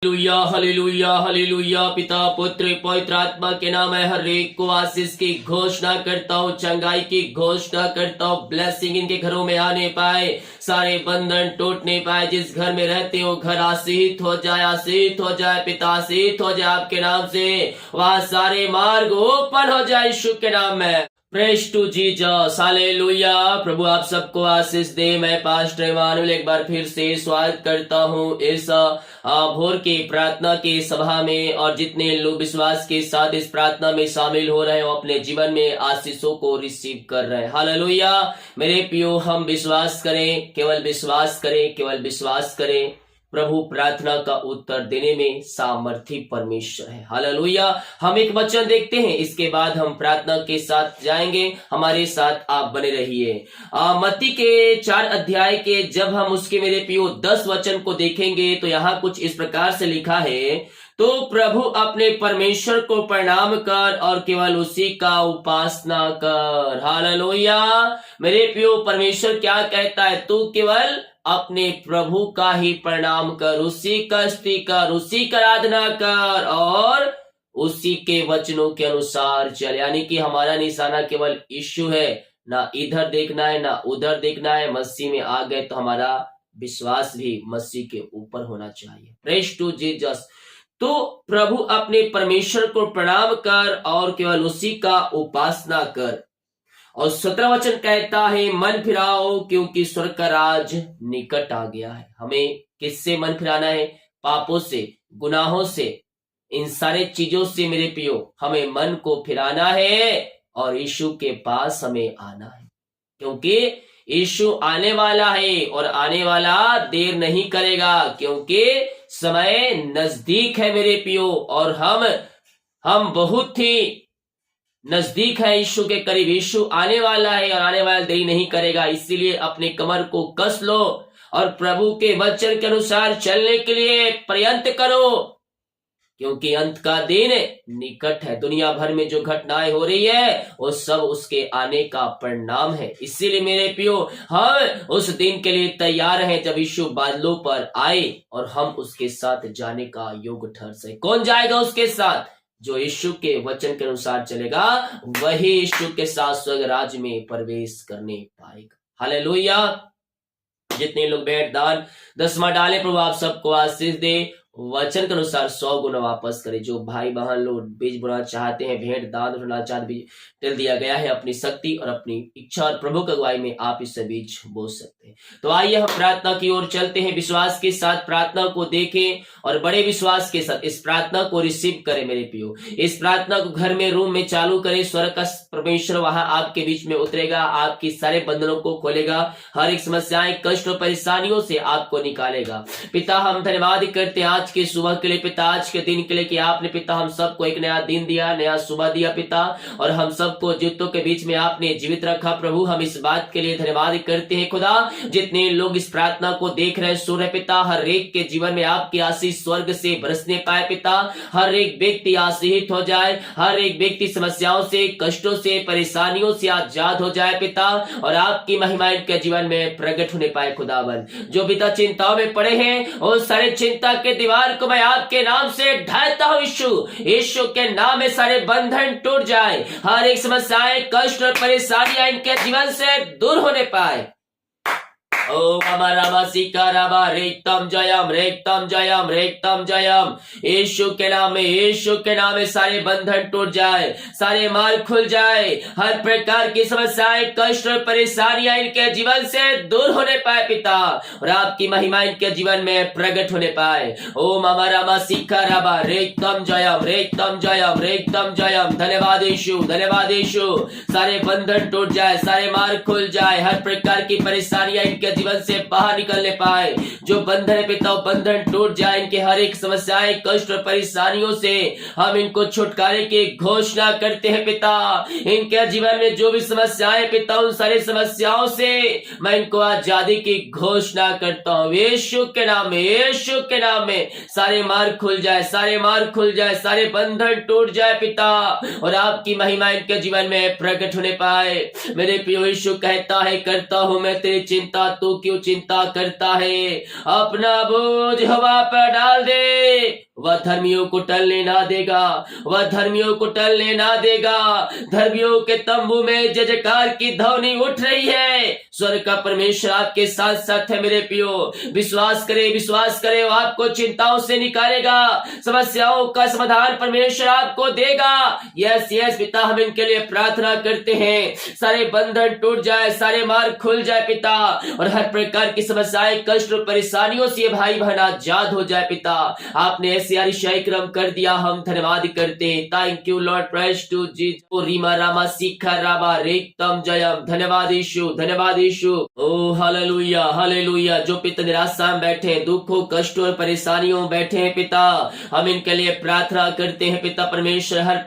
Hallelujah hallelujah hallelujah. पिता पुत्र पवित्र आत्मा के नाम है। हर एक को आशीष की घोषणा करता हूँ, चंगाई की घोषणा करता हूँ। ब्लेसिंग इनके घरों में आने पाए, सारे बंधन टूटने पाए। जिस घर में रहते हो घर आशीषित हो जाए, आशीषित हो जाए पिता, आशीषित हो जाए आपके नाम से। वहां सारे मार्ग ओपन हो जाए यीशु के नाम में। Praise to Jesus, hallelujah. प्रभु आप सबको आशीष दे। मैं पास्टर इमानुएल एक बार फिर से स्वागत करता हूँ इस भोर की प्रार्थना की सभा में। और जितने लोग विश्वास के साथ इस प्रार्थना में शामिल हो रहे हो, अपने जीवन में आशीषों को रिसीव कर रहे हैं। हालेलुया। मेरे प्रियो, हम विश्वास करें, केवल विश्वास करें, केवल विश्वास करें। प्रभु प्रार्थना का उत्तर देने में सामर्थी परमेश्वर है। हालेलुया। हम एक वचन देखते हैं, इसके बाद हम प्रार्थना के साथ जाएंगे। हमारे साथ आप बने रहिए। मत्ती के 4 अध्याय के जब हम उसके मेरे प्रियो 10 वचन को देखेंगे तो यहाँ कुछ इस प्रकार से लिखा है, तो प्रभु अपने परमेश्वर को प्रणाम कर और केवल उसी का उपासना कर। हालेलुया। मेरे प्रियो, परमेश्वर क्या कहता है? तू केवल अपने प्रभु का ही प्रणाम कर, उसी का स्तुति कर, उसी का आराधना कर और उसी के वचनों के अनुसार चल। यानी कि हमारा निशाना केवल यीशु है, ना इधर देखना है ना उधर देखना है। मसीह में आ गए तो हमारा विश्वास भी मसीह के ऊपर होना चाहिए। Praise to Jesus. तो प्रभु अपने परमेश्वर को प्रणाम कर और केवल उसी का उपासना कर। और 17 वचन कहता है, मन फिराओ क्योंकि स्वर्ग का राज निकट आ गया है। हमें किससे मन फिराना है? पापों से, गुनाहों से, इन सारे चीजों से मेरे प्रियो हमें मन को फिराना है और यीशु के पास हमें आना है, क्योंकि यीशु आने वाला है और आने वाला देर नहीं करेगा, क्योंकि समय नजदीक है मेरे प्रियो। और हम बहुत ही नजदीक है यीशु के करीब। यीशु आने वाला है और आने वाला देरी नहीं करेगा। इसीलिए अपने कमर को कस लो और प्रभु के वचन के अनुसार चलने के लिए प्रयत्न करो, क्योंकि अंत का दिन निकट है। दुनिया भर में जो घटनाएं हो रही है वो सब उसके आने का परिणाम है। इसीलिए मेरे प्रियो, हम उस दिन के लिए तैयार हैं जब यीशु बादलों पर आए और हम उसके साथ जाने का योग ठहर सके। कौन जाएगा उसके साथ? जो यीशु के वचन के अनुसार चलेगा, वही यीशु के साथ स्वर्ग राज्य में प्रवेश करने पाएगा। हालेलुया। जितने लोग भेंट दान 10वां डाले, प्रभु आप सबको आशीष दे, वचन के अनुसार 100 गुना वापस करे। जो भाई बहन लोग बीज बोना चाहते हैं, भेंट दान करना चाहते, बीज टेल दिया गया है अपनी शक्ति और अपनी इच्छा और प्रभु की अगुवाई में आप इससे बीज बो सकते हैं। तो आइए हम प्रार्थना की ओर चलते हैं। विश्वास के साथ प्रार्थना को देखें और बड़े विश्वास के साथ इस प्रार्थना को रिसीव करें मेरे प्रियो। इस प्रार्थना को घर में, रूम में चालू करें। स्वर्ग का परमेश्वर वहां आपके बीच में उतरेगा, आपकी सारे बंधनों को खोलेगा, हर एक समस्याएं, कष्ट और परेशानियों से आपको निकालेगा। पिता, हम धन्यवाद करते हैं आज के सुबह के लिए पिता, आज के दिन के लिए कि आपने पिता हम सबको एक नया दिन दिया, नया सुबह दिया पिता, और हम सबको जीवितों के बीच में आपने जीवित रखा। प्रभु हम इस बात के लिए धन्यवाद करते हैं खुदा। जितने लोग इस प्रार्थना को देख रहे हैं, सुन रहे पिता, हर एक के जीवन में आपकी आशीष स्वर्ग से बरसने पाए पिता। हर एक व्यक्ति आशीषित हो जाए, हर एक व्यक्ति समस्याओं से, कष्टों से, परेशानियों से आजाद हो जाए पिता, और आपकी महिमा इनके जीवन में प्रकट होने पाए खुदावन। जो पिता चिंताओं में पड़े हैं, वो सारे चिंता के दीवार को मैं आपके नाम से ढाता हूं। यीशु के नाम में सारे बंधन टूट जाए, हर एक समस्याएं, कष्ट और परेशानियां इनके जीवन से दूर होने पाए। ओम अमरामा सिकारामा रेक्तम जयम, रेक्तम जयम, रेक्तम जयम। यीशु के नाम में, यीशु के नाम में सारे बंधन टूट जाए, सारे मार्ग खुल जाए, हर प्रकार की समस्याएं, कष्ट और परेशानियां इनके जीवन से दूर होने पाए पिता, और आपकी महिमा इनके जीवन में प्रकट होने पाए। ओम अमरामा सिकारामा रेक्तम जयम, रेक्तम जयम, रेक्तम जयम। धन्यवाद यीशु, धन्यवाद यीशु। सारे बंधन टूट जाए, सारे मार्ग खुल जाए, हर प्रकार की परेशानियां इनके जीवन से बाहर निकलने पाए। जो बंधन है पिता, बंधन टूट जाए। इनके हर एक समस्याएं, कष्ट और परेशानियों से हम इनको छुटकारे की घोषणा करते हैं पिता। इनके जीवन में जो भी समस्याएं पिता, उन सारी समस्याओं से मैं इनको आजादी की घोषणा करता हूँ। यीशु के नाम में, यीशु के नाम में सारे मार्ग खुल जाए, सारे मार्ग खुल जाए, सारे बंधन टूट जाए पिता, और आपकी महिमा इनके जीवन में प्रकट होने पाए। मेरे प्रिय यीशु कहता है, करता हूं मैं तेरी चिंता, तू तू क्यों चिंता करता है? अपना बोझ हवा पर डाल दे, वह धर्मियों को टलने ना देगा, वह धर्मियों को टलने ना देगा। धर्मियों के तंबू में जय जयकार की ध्वनि उठ रही है। स्वर्ग का परमेश्वर आपके साथ साथ है मेरे पियो। विश्वास करे, वो आपको चिंताओं से निकालेगा, समस्याओं का समाधान परमेश्वर आपको देगा। यस यस पिता, हम इनके लिए प्रार्थना करते हैं, सारे बंधन टूट जाए, सारे मार्ग खुल जाए पिता, और हर प्रकार की समस्याएं, कष्ट और परेशानियों से ये भाई बहन आजाद हो जाए पिता। आपने ऐसे आरिशाई क्रम कर दिया, हम धन्यवाद करते। Thank you Lord, praise to Jesus. रीमा रामा सीखा राबा रेक्तम जयम। धन्यवाद यीशु, धन्यवाद यीशु। ओ हालेलुया हालेलुया। जो पिता निराशा में बैठे हैं, दुखों कष्टों और परेशानियों में बैठे हैं पिता, हम इनके लिए प्रार्थना करते हैं पिता परमेश्वर। हर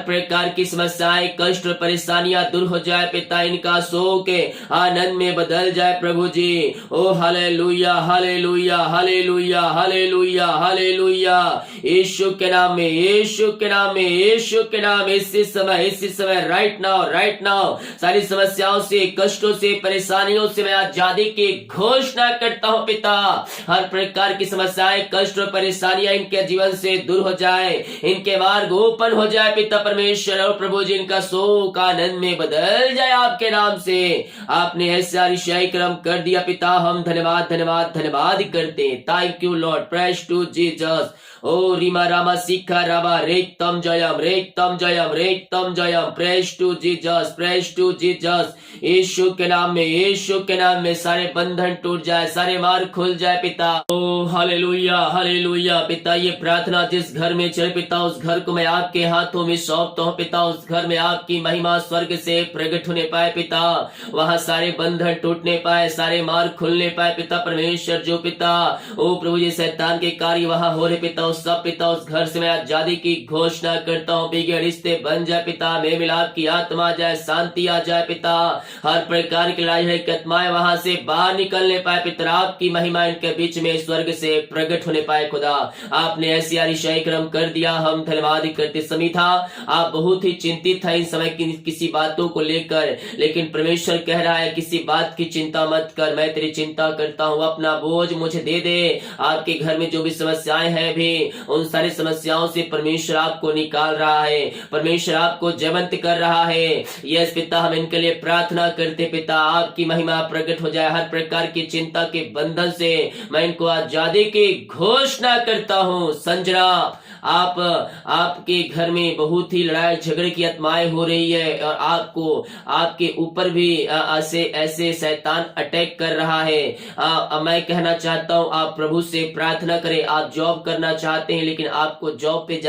प्रकार की समस्याएं, कष्ट और परेशानियां दूर हो जाए पिता, इनका शोक आनंद में बदल जाए प्रभु जी। ओ hallelujah hallelujah hallelujah hallelujah hallelujah. Yeshu के नाम में, यीशु के नाम में, यीशु के नाम में इसी समय राइट नाउ सारी समस्याओं से, कष्टों से, परेशानियों से मैं आजादी की घोषणा करता हूं पिता। हर प्रकार की समस्याएं, कष्ट और परेशानियां इनके जीवन से दूर हो जाए, इनके मार्ग ओपन हो जाए पिता परमेश्वर। और प्रभु जी इनका शोक आनंद में बदल जाए आपके नाम से। आपने ऐसा आरिशाई क्रम कर दिया पिता, हम धन्यवाद धन्यवाद धन्यवाद करते। Thank you Lord, praise to Jesus. ओ रीमा रामा सीखा राबा रेक्तम जयम रेक्तम जयम रेक्तम जयम। Praise to Jesus, praise to Jesus. Yeshu के नाम में, यीशु के नाम में सारे बंधन टूट जाए, सारे मार्ग खुल जाए पिता। ओ हालेलुया हालेलुया पिता। ये प्रार्थना जिस घर में चल पिता, उस घर को मैं आपके हाथों में सौंपता हूँ पिता। उस घर में आपकी महिमा स्वर्ग से प्रकट होने पाए पिता, वहां सारे बंधन टूटने पाए, सारे मार्ग खुलने पाए पिता परमेश्वर। जो पिता ओ प्रभु जी शैतान के कार्य वहां हो रहे पिता, उस सब पिता उस घर से मैं आजादी की घोषणा करता हूँ। बिगड़े रिश्ते बन जाए पिता, मेल मिलाप की आत्मा आ जाए, शांति आ जाए पिता। हर प्रकार की लड़ाई की आत्माएं वहां से बाहर निकलने पाए पिता, आपकी महिमा इनके बीच में स्वर्ग से प्रकट होने पाए खुदा। आपने ऐसी आरिशाई क्रम कर दिया, हम धन्यवाद करते। समय था आप बहुत ही चिंतित था इन समय की किसी बातों को लेकर, लेकिन परमेश्वर कह रहा है किसी बात की चिंता मत कर, मैं तेरी चिंता करता हूँ। अपना बोझ मुझे दे दे। आपके घर में जो भी समस्याएं हैं भी, उन सारी समस्याओं से परमेश्वर आपको निकाल रहा है, परमेश्वर आपको जयवंत कर रहा है। यस पिता, हम इनके लिए प्रार्थना करते पिता, आपकी महिमा प्रकट हो जाए। हर प्रकार की चिंता के बंधन से मैं इनको आजादी की घोषणा करता हूँ। संजना, आपके घर में बहुत ही लड़ाई झगड़े की आत्माएं हो रही है, और आपके ऊपर भी ऐसे शैतान अटैक कर रहा है। मैं कहना चाहता हूँ आप प्रभु से प्रार्थना करें। आप जॉब करना चाहते हैं, लेकिन आपको जॉब पे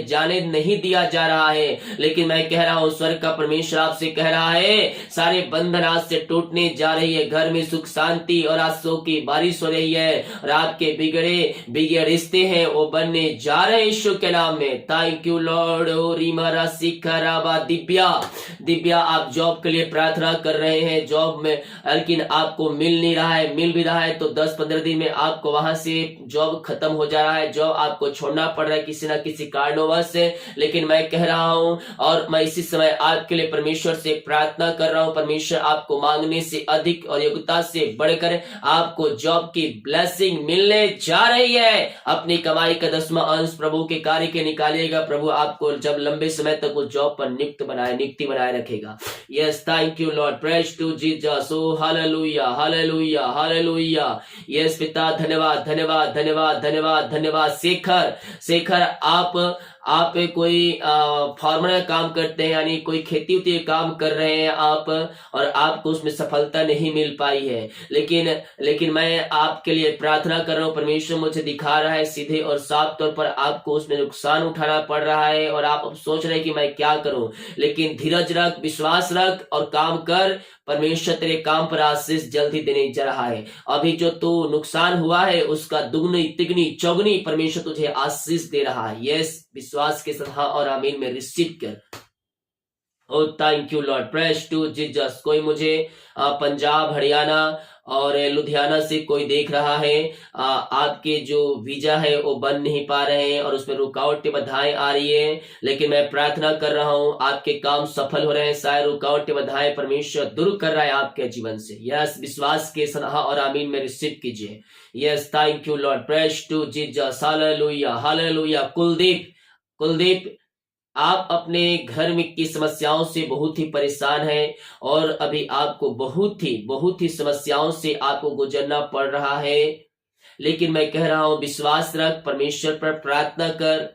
जाने नहीं दिया जा रहा है, लेकिन मैं कह रहा हूँ स्वर्ग का परमेश्वर आपसे कह रहा है सारे बंधन आज से टूटने जा रही है। घर में सुख शांति और आंसू की बारिश हो रही है, और आपके बिगड़े रिश्ते हैं वो बनने जा रहे हैं यीशु के नाम में। Thank you Lord. ओ रीमा राशि खराबा। दिव्या आप जॉब के लिए प्रार्थना कर रहे हैं, जॉब में लेकिन आपको मिल नहीं रहा है, मिल भी रहा है तो 10-15 दिन में आपको वहां से जॉब खत्म हो जा रहा है, जॉब आपको छोड़ना पड़ रहा है किसी न किसी कारणवश से। लेकिन मैं कह रहा हूं, और मैं इसी समय आपके लिए परमेश्वर से प्रार्थना कर रहा हूं, परमेश्वर आपको मांगने से अधिक और योग्यता से बढ़कर आपको जॉब की ब्लेसिंग मिलने जा रही है। अपनी कमाई का 10वां अंश प्रभु के कार्य के निकालिएगा। प्रभु आपको जब लंबे समय तक उस जॉब पर नियुक्ति बनाए रखेगा। Yes, thank you Lord, praise to Jesus. ओ हालेलुया हालेलुया हालेलुया। यस पिता, धन्यवाद धन्यवाद धन्यवाद धन्यवाद धन्यवाद। शेखर आप कोई फार्मर का काम करते हैं, यानी कोई खेती उती काम कर रहे हैं आप, और आपको उसमें सफलता नहीं मिल पाई है, लेकिन मैं आपके लिए प्रार्थना कर रहा हूँ। परमेश्वर मुझे दिखा रहा है सीधे और साफ तौर पर आपको उसमें नुकसान उठाना पड़ रहा है, और आप अब सोच रहे हैं कि मैं क्या करूं, लेकिन धीरज रख, विश्वास रख और काम कर। परमेश्वर तेरे काम पर आशीष जल्दी देने जा रहा है। अभी जो तू नुकसान हुआ है उसका दुगनी तिगनी चौगनी परमेश्वर तुझे आशीष दे रहा है। यस, विश्वास के साथ हाँ और आमीन में रिसीव कर। ओ thank you Lord, praise to Jesus. कोई मुझे पंजाब, हरियाणा और लुधियाना से कोई देख रहा है, आपके जो वीजा है वो बन नहीं पा रहे हैं और उसमें रुकावटें बाधाएं आ रही है, लेकिन मैं प्रार्थना कर रहा हूं आपके काम सफल हो रहे हैं। सारे रुकावटें बाधाएं परमेश्वर दूर कर रहा है आपके जीवन से। यस, विश्वास के सनहा और आमीन में रिसीव कीजिए। Yes, thank you Lord, praise to Jesus, hallelujah hallelujah. Kuldeep, Kuldeep, आप अपने घर में की समस्याओं से बहुत ही परेशान हैं और अभी आपको बहुत ही समस्याओं से आपको गुजरना पड़ रहा है, लेकिन मैं कह रहा हूं विश्वास रख, परमेश्वर पर प्रार्थना कर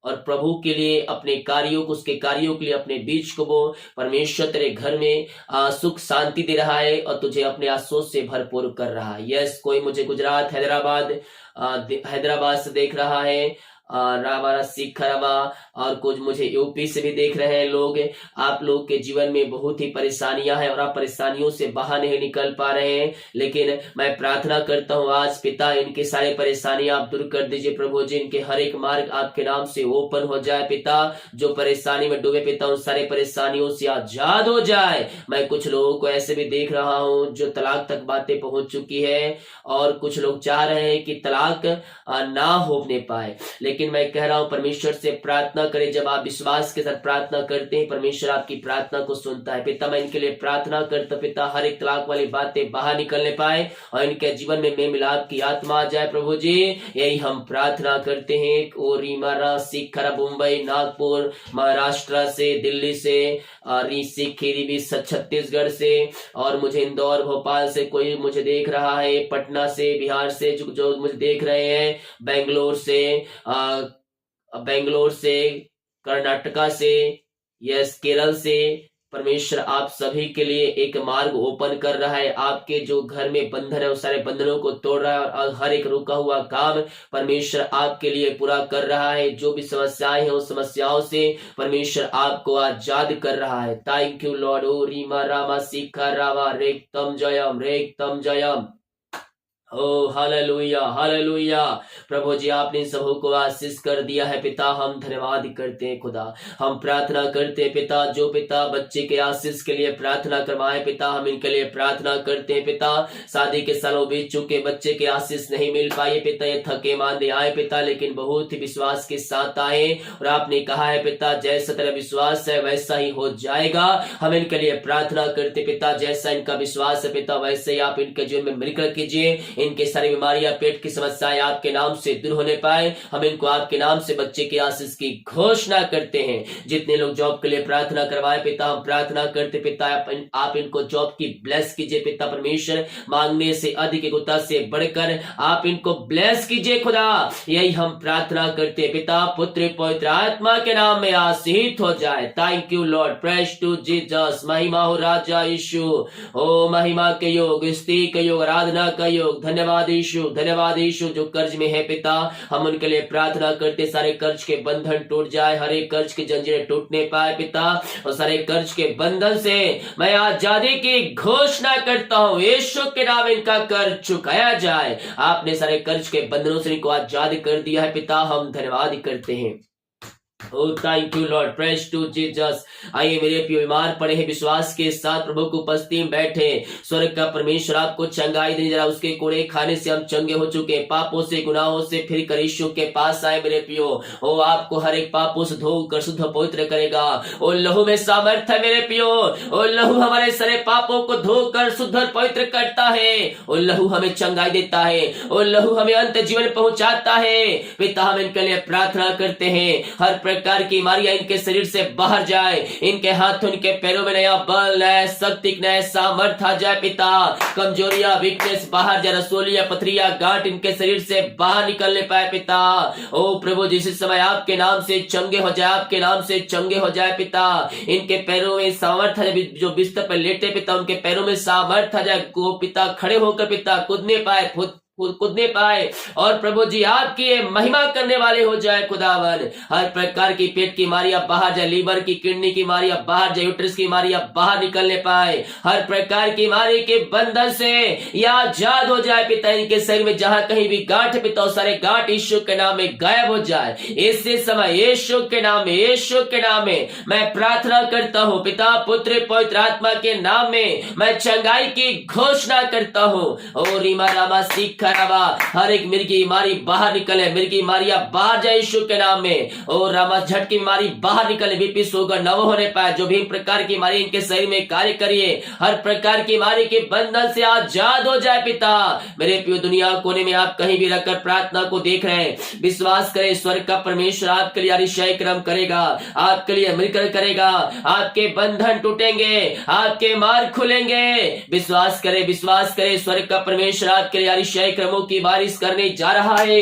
और प्रभु के लिए अपने कार्यों को, उसके कार्यों के लिए अपने बीज को बो। परमेश्वर तेरे घर में सुख शांति दे रहा है और तुझे अपने आंसुओं से भरपूर कर रहा है। यस, कोई मुझे गुजरात, हैदराबाद से देख रहा है, रामारा सिख रवा, और कुछ मुझे यूपी से भी देख रहे हैं लोग। आप लोग के जीवन में बहुत ही परेशानियां हैं और आप परेशानियों से बाहर नहीं निकल पा रहे हैं, लेकिन मैं प्रार्थना करता हूं आज पिता इनकी सारी परेशानियां आप दूर कर दीजिए प्रभु जी। इनके हर एक मार्ग आपके नाम से ओपन हो जाए पिता। जो परेशानी में डूबे पिता उन सारे परेशानियों से आजाद हो जाए। मैं कुछ लोगों को ऐसे भी देख रहा हूं जो तलाक तक बातें पहुंच चुकी है और कुछ लोग चाह रहे हैं कि तलाक ना होने पाए, लेकिन मैं कह रहा हूं परमेश्वर से प्रार्थना करें। जब आप विश्वास के साथ प्रार्थना करते हैं परमेश्वर आपकी प्रार्थना को सुनता है। पिता मैं इनके लिए प्रार्थना करता पिता, हर एक तलाक वाली बातें बाहर निकलने पाए और इनके जीवन में मेल मिलाप की आत्मा आ जाए प्रभु जी। यही हम प्रार्थना करते हैं। और रीमारा सिखरा, मुंबई, नागपुर, महाराष्ट्र से, दिल्ली से, छत्तीसगढ़ से, और मुझे इंदौर, भोपाल से कोई मुझे देख रहा है, पटना से, बिहार से जो मुझे देख रहे हैं, बेंगलोर से, कर्नाटका से, यस, केरल से। परमेश्वर आप सभी के लिए एक मार्ग ओपन कर रहा है। आपके जो घर में बंधन है उस सारे बंधनों को तोड़ रहा है और हर एक रुका हुआ काम परमेश्वर आपके लिए पूरा कर रहा है। जो भी समस्याएं हैं उस समस्याओं से परमेश्वर आपको आजाद कर रहा है। Thank you Lord. ओ रीमा रामा सिखा रावा रेक्तम जयम। ओ हालेलुया हालेलुया। प्रभु जी आपने सबों को आशीष कर दिया है पिता, हम धन्यवाद करते हैं खुदा। हम प्रार्थना करते हैं पिता, जो पिता बच्चे के आशीष के लिए प्रार्थना करवाए पिता, हम इनके लिए प्रार्थना करते हैं पिता। शादी के सालों बीत चुके, बच्चे के आशीष नहीं मिल पाए पिता, ये थके मांदे आए पिता, लेकिन बहुत ही विश्वास के साथ आए और आपने कहा है पिता जैसा तेरा विश्वास है वैसा ही हो जाएगा। हम इनके लिए प्रार्थना करते पिता, जैसा इनका विश्वास है पिता वैसे ही आप इनके जीवन में मिलकर कीजिए। इनके सारी बीमारियां, पेट की समस्याएं आपके नाम से दूर होने पाए। हम इनको आपके नाम से बच्चे के आशीष की घोषणा करते हैं। जितने लोग जॉब के लिए प्रार्थना करवाए पिता, हम प्रार्थना करते पिता आप इनको जॉब की ब्लेस कीजिए पिता परमेश्वर। मांगने से अधिक, गुता से बढ़कर आप इनको ब्लेस कीजिए खुदा। यही हम प्रार्थना करते पिता, पुत्र पवित्र आत्मा के नाम में आशीष हो जाए। Thank you Lord, praise to Jesus. महिमा हो राजा यीशु। ओ महिमा के योग, स्तुति के योग, आराधना का योग। धन्यवाद यीशु। जो कर्ज में है पिता हम उनके लिए प्रार्थना करते, सारे कर्ज के बंधन टूट जाए, हर एक कर्ज की जंजीरें टूटने पाए पिता, और सारे कर्ज के बंधन से मैं आजादी की घोषणा करता हूँ। यीशु के नाम इनका कर्ज चुकाया जाए। आपने सारे कर्ज के बंधनों से इनको आजाद कर दिया है पिता, हम धन्यवाद करते हैं। Oh, thank you Lord, praise to Jesus। आइए मेरे प्रिय बीमार पड़े हैं विश्वास के साथ प्रभु को उपस्थिति में बैठे। स्वर्ग का परमेश्वर आपको चंगाई दे, जरा उसके कोड़े खाने से हम चंगे हो चुके, पापों से, गुनाहों से फिर कर यीशु के पास आए मेरे प्रियो। ओ आपको हर एक पापों से धोकर शुद्ध पवित्र करेगा। ओ लहू में सामर्थ है मेरे प्रियो। ओ लहू हमारे सारे पापों को धोकर शुद्ध और पवित्र करता है। ओ लहू हमें चंगाई देता है। ओ लहू हमें अंत जीवन पहुंचाता है पिता। हम इनके लिए प्रार्थना करते हैं, हर प्रकार की बीमारियां इनके शरीर से बाहर जाए, इनके हाथों, इनके पैरों में नया बल, नया शक्ति, नया सामर्थ आ जाए पिता। कमजोरियां, वीकनेस बाहर जाए, रसोलिया, पथरिया, गांठ इनके शरीर से बाहर निकलने पाए पिता। ओ प्रभु जिस समय आपके नाम से चंगे हो जाए, आपके नाम से चंगे हो जाए पिता। इनके पैरों में सामर्थ आ जाए, जो बिस्तर पर लेटे पिता उनके पैरों में सामर्थ आ जाए, को पिता खड़े होकर पिता कूदने पाए, कूदने पाए और प्रभु जी आपकी ये महिमा करने वाले हो जाए खुदावन। हर प्रकार की पेट की बीमारियां बाहर जाए, लीवर की, किडनी की बीमारियां बाहर जाए, यूट्रस की बीमारियां बाहर निकलने पाए, हर प्रकार की बीमारी के बंधन से या आजाद हो जाए पिता। इनके शरीर में जहां कहीं भी गांठ है पिता, सारे गांठ यीशु के नाम में गायब हो जाए। इसी समय यीशु के नाम में, यीशु के नाम में मैं प्रार्थना करता हूं पिता, पुत्र पवित्र आत्मा के नाम में मैं चंगाई की घोषणा करता हूं। और रीमा रामा सीखा रामा, हर एक मिर्गी बीमारी बाहर निकले, मिर्गी बीमारियां बाहर जाए यीशु के नाम में। और रामा झट की बीमारी बाहर निकले, बीपी शुगर न होने पाए, जो भी प्रकार की बीमारी इनके शरीर में कार्य करिए, हर प्रकार की बीमारी के बंधन से आजाद हो जाए पिता। मेरे प्रिय दुनिया कोने में आप कहीं भी रखकर प्रार्थना को देख रहे हैं, विश्वास करें स्वर्ग का परमेश्वर आपके लिए अतिशय कर्म करेगा, आपके लिए मिलकर करेगा, आपके बंधन टूटेंगे, आपके मार्ग खुलेंगे। विश्वास करें, विश्वास करें, स्वर्ग का परमेश्वर आपके लिए अतिशय कर्मों की बारिश करने जा रहा है।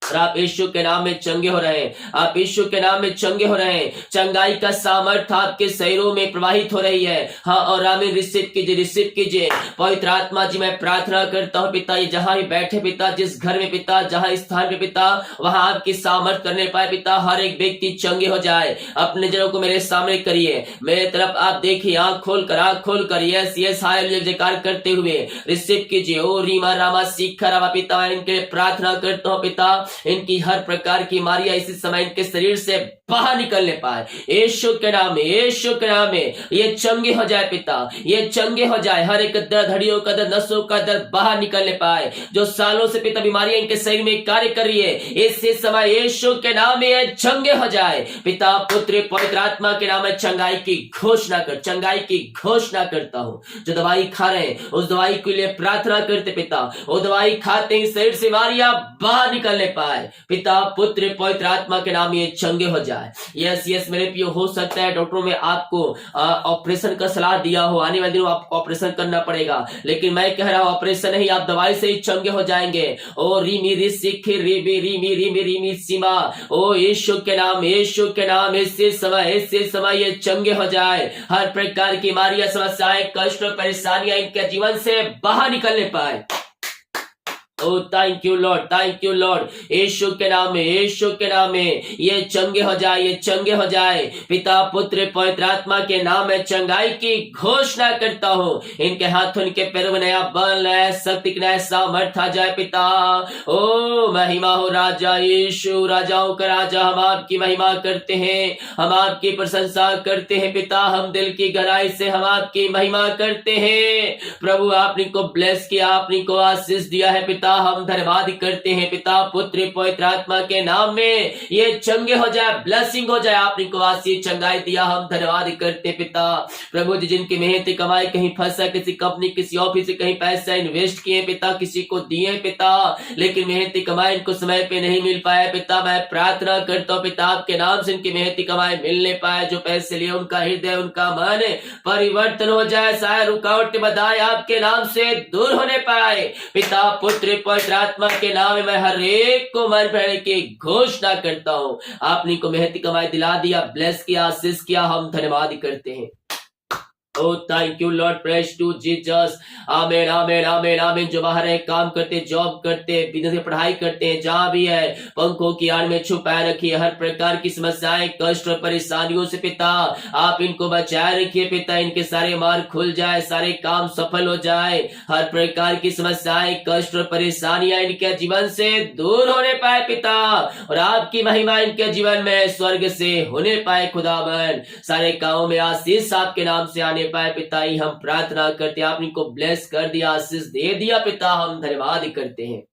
और आप यीशु के नाम में चंगे हो रहे हैं, आप यीशु के नाम में चंगे हो रहे हैं। चंगाई का सामर्थ्य आपके शरीरों में प्रवाहित हो रही है। हाँ, और आमीन, रिसीव कीजिए, रिसीव कीजिए। पवित्र आत्मा जी मैं प्रार्थना करता हूँ पिता, ये जहां भी बैठे पिता, जिस घर में पिता, जहां स्थान पे पिता, वहां आपकी सामर्थ्य करने पाए पिता, हर एक व्यक्ति चंगे हो जाए। अपने जनों को मेरे सामने करिए, मेरे तरफ आप देखिए, आंख खोल कर यस यस हालेलुया जयकार करते हुए रिसीव कीजिए। ओ रीमा रामा सीखा रामा पिता, मैं इनके लिए प्रार्थना करता हूँ पिता, इनकी हर प्रकार की बीमारियां इसी समय इनके शरीर से बाहर निकलने पाए यीशु के नाम में, यीशु के नाम में ये चंगे हो जाए पिता, ये चंगे हो जाए। हर एक दर्द, हड्डियों का दर्द, नसों का दर्द बाहर निकलने पाए। जो सालों से पिता बीमारियां इनके शरीर में कार्य कर रही है, इसी समय यीशु के नाम में ये चंगे हो जाए पिता, पुत्र पवित्र आत्मा के नाम में चंगाई की घोषणा कर, चंगाई की घोषणा करता हूं। जो दवाई खा रहे हैं उस दवाई के लिए प्रार्थना करते पिता, वो दवाई खाते ही शरीर से बीमारियां बाहर निकलने पाए पिता, पुत्र पवित्र आत्मा के नाम ये चंगे हो जाए। यस यस मेरे प्रियो, हो सकता है डॉक्टरों में आपको ऑपरेशन का सलाह दिया हो, आने वाले दिनों आपको ऑपरेशन करना पड़ेगा, लेकिन मैं कह रहा हूं ऑपरेशन नहीं, आप दवाई से ही चंगे हो जाएंगे। ओ रीमी री सिख रीबी रीमी रीमी रीमी सीमा, ओ यीशु के नाम, यीशु के नाम, इससे समय ये चंगे हो जाए। हर प्रकार की बीमारियां, समस्याएं, कष्ट और परेशानियां इनके जीवन से बाहर निकलने पाए। ओ thank you Lord, thank you Lord. Yeshu के नाम में, यीशु के नाम में ये चंगे हो जाए, ये चंगे हो जाए पिता, पुत्र पवित्र आत्मा के नाम में चंगाई की घोषणा करता हूँ। इनके हाथों, इनके पैरों में नया बल, नया शक्ति, नया सामर्थ्य आ जाए पिता। ओ महिमा हो राजा यीशु, राजाओं का राजा, हम आपकी महिमा करते हैं, हम आपकी प्रशंसा करते हैं पिता, हम दिल की गहराई से हम आपकी महिमा करते हैं। प्रभु आपने को ब्लेस किया, आपने को आशीष दिया है पिता, हम धन्यवाद करते हैं पिता, पुत्र पवित्र आत्मा के नाम में ये चंगे हो जाए, ब्लेसिंग हो जाए। आपने को आशीष चंगाई दिया, हम धन्यवाद करते पिता। प्रभु जी जिनकी मेहनत कमाई कहीं फंसा, किसी कंपनी, किसी ऑफिस से कहीं पैसा इन्वेस्ट किए पिता, किसी को दिए पिता, लेकिन मेहनत कमाई इनको समय पे नहीं मिल पाया पिता, मैं प्रार्थना करता हूँ पिता आपके नाम से इनकी मेहनत कमाई मिलने पाए। जो पैसे लिए उनका हृदय, उनका मन परिवर्तन हो जाए, सारे रुकावट बधाई आपके नाम से दूर होने पाए पिता, पुत्र पवित्र आत्मा के नाम में मैं हर एक को मन भरने की घोषणा करता हूँ। आपने को मेहनत कमाई दिला दिया, ब्लेस किया, आशीष किया, हम धन्यवाद करते हैं। Oh, thank you Lord, praise to Jesus, आमेन आमेन आमेन आमेन। जो बाहर है, काम करते, जॉब करते, बिजनेस में पढ़ाई करते हैं, जहां भी है पंखों की आड़ में छुपाए रखिए। हर प्रकार की समस्याएं, कष्ट और परेशानियों से पिता आप इनको बचाए रखिए पिता, इनके सारे मार्ग खुल जाए, सारे काम सफल हो जाए। हर प्रकार की समस्याएं, कष्ट और परेशानियां इनके जीवन से दूर होने पाए पिता, और आपकी महिमा इनके जीवन में स्वर्ग से होने पाए खुदावन। सारे कामों में आशीष आपके नाम से आने पाए पिता, ही हम प्रार्थना करते हैं। आपने को ब्लेस कर दिया, आशीष दे दिया पिता, हम धन्यवाद करते हैं।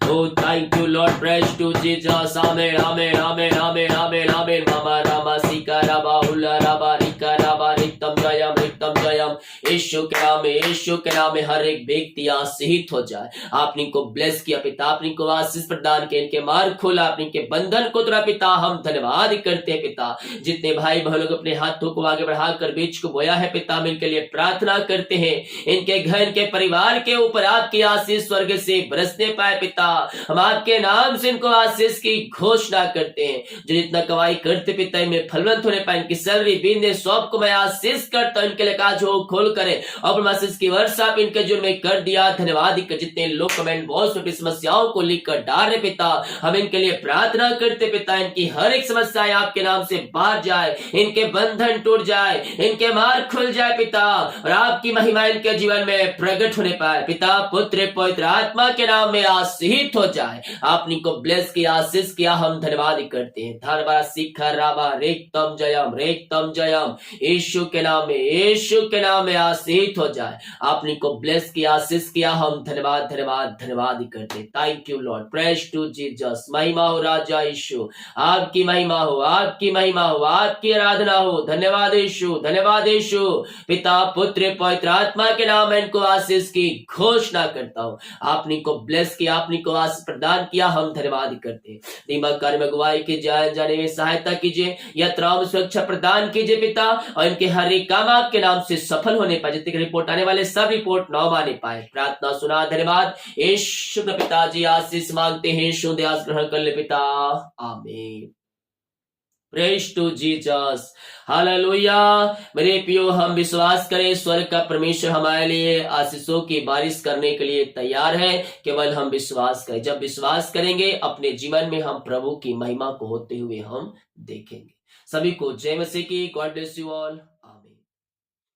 Oh, thank you Lord, praise to Jesus, amen amen amen amen amen amen। mama rama sika raba ulla raba rika raba ritam jayam। यीशु के नाम में, यीशु के नाम में हर एक व्यक्ति आशीषित हो जाए। आपने को ब्लेस किया पिता, आपने को आशीष प्रदान किया, इनके मार्ग खोला, आपने के बंधन को तोड़ा पिता, हम धन्यवाद करते हैं पिता। जितने भाई बहन लोग अपने हाथों को आगे बढ़ाकर बीच को बोया है पिता, हम इनके लिए प्रार्थना करते हैं, इनके घर, इनके परिवार के ऊपर आपकी आशीष स्वर्ग से बरसने पाए पिता। हम आपके नाम से इनको आशीष की घोषणा करते हैं। जो जितना कमाई करते पिता, इनमें फलवंत होने पाए, इनकी सैलरी, बिजनेस, सब को मैं आशीष करता हूं। इनके लिए काज हो खोल करें और मैसेज की वर्षा आप इनके जीवन में कर दिया। धन्यवाद। जितने लोग कमेंट बॉक्स में अपनी समस्याओं को लिखकर डाल रहे पिता, हम इनके लिए प्रार्थना करते पिता, इनकी हर एक समस्या आपके नाम से बाहर जाए, इनके बंधन टूट जाए, इनके मार्ग खुल जाए पिता, और आपकी महिमा इनके जीवन में प्रकट होने पाए पिता। पुत्र पवित्र आत्मा के नाम में आशीषित हो जाए। आपने को ब्लेस किया, आशीष किया, हम धन्यवाद करते हैं। धर्मा शिखर रामा रेक्तम जयम यीशु के नाम में, यीशु के नाम में आशीषित हो जाए। आपने को ब्लेस किया, आशीष किया, हम धन्यवाद धन्यवाद धन्यवाद करते। Thank you Lord, praise to Jesus. महिमा हो राजा यीशु, आपकी महिमा हो, आपकी महिमा हो, आपकी आराधना हो। धन्यवाद यीशु, धन्यवाद यीशु। पिता पुत्र पवित्र आत्मा के नाम में इनको आशीष की घोषणा करता हूं। आपने को ब्लेस किया, आपने को आशीष प्रदान किया, हम धन्यवाद करते। दिमाग कार्य में अगुवाई कीजिए, जाने में सहायता कीजिए, यात्राओं में सुरक्षा प्रदान कीजिए पिता, और इनके हर एक काम आपके नाम से सफल होने पाए। जितने रिपोर्ट आने वाले सब रिपोर्ट न माने पाए। प्रार्थना सुना, धन्यवाद। यीशु पिताजी आशीष मांगते हैं, यीशु दयास ग्रहण कर ले पिता, आमीन। Praise to Jesus, hallelujah. मेरे प्रियो, हम विश्वास करें स्वर्ग का परमेश्वर हमारे लिए आशीषों की बारिश करने के लिए तैयार है। केवल हम विश्वास करें। जब विश्वास करेंगे अपने जीवन में हम प्रभु की महिमा को होते हुए हम देखेंगे। सभी को जय मसीह की। God bless you all.